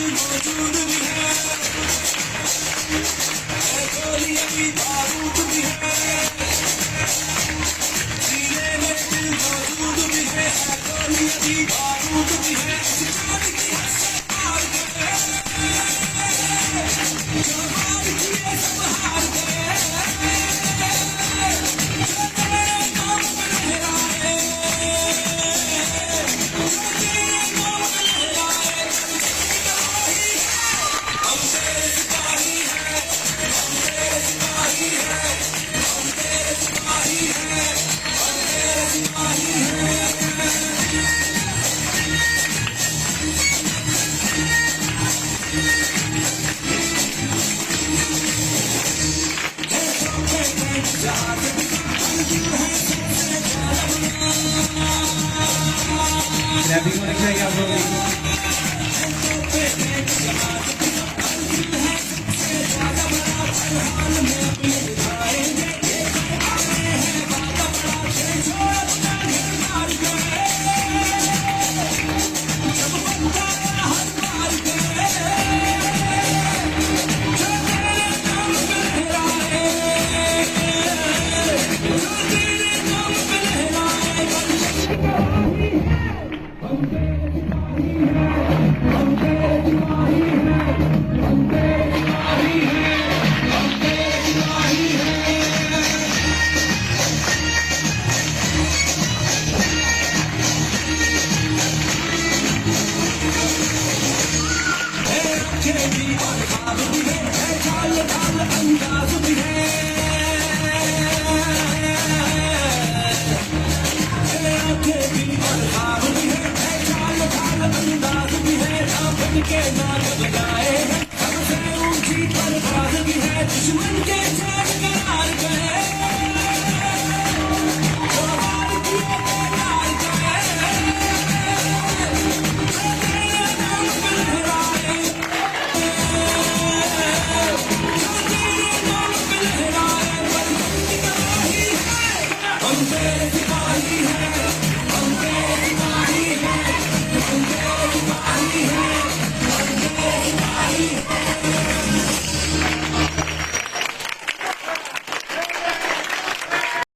मौजूद भी है, गोली अभी बारूद भी है, सीने में दिल मौजूद भी है, गोली अभी बारूद भी है, जान की हसरत हार गए, जो हार किए सब हार गए, जो तेरे नाम पे लहराए, जो तेरे नाम पे लहराए, हम तेरे सिपाही हैं, हम तेरे सिपाही हैं, हम तेरे सिपाही हैं, हम तेरे सिपाही हैं। रैपिंग होनी चाहिए आप लोगों की। के नाच बजाए, सबसे ऊंची परवाज़ भी है, दुश्मन के साथ करार गए, जो हार किए तैयार गए, जो तेरे नाम पे लहराए, जो तेरे नाम पे लहराए, बंधन की तबाही है, हम तेरे सिपाही हैं।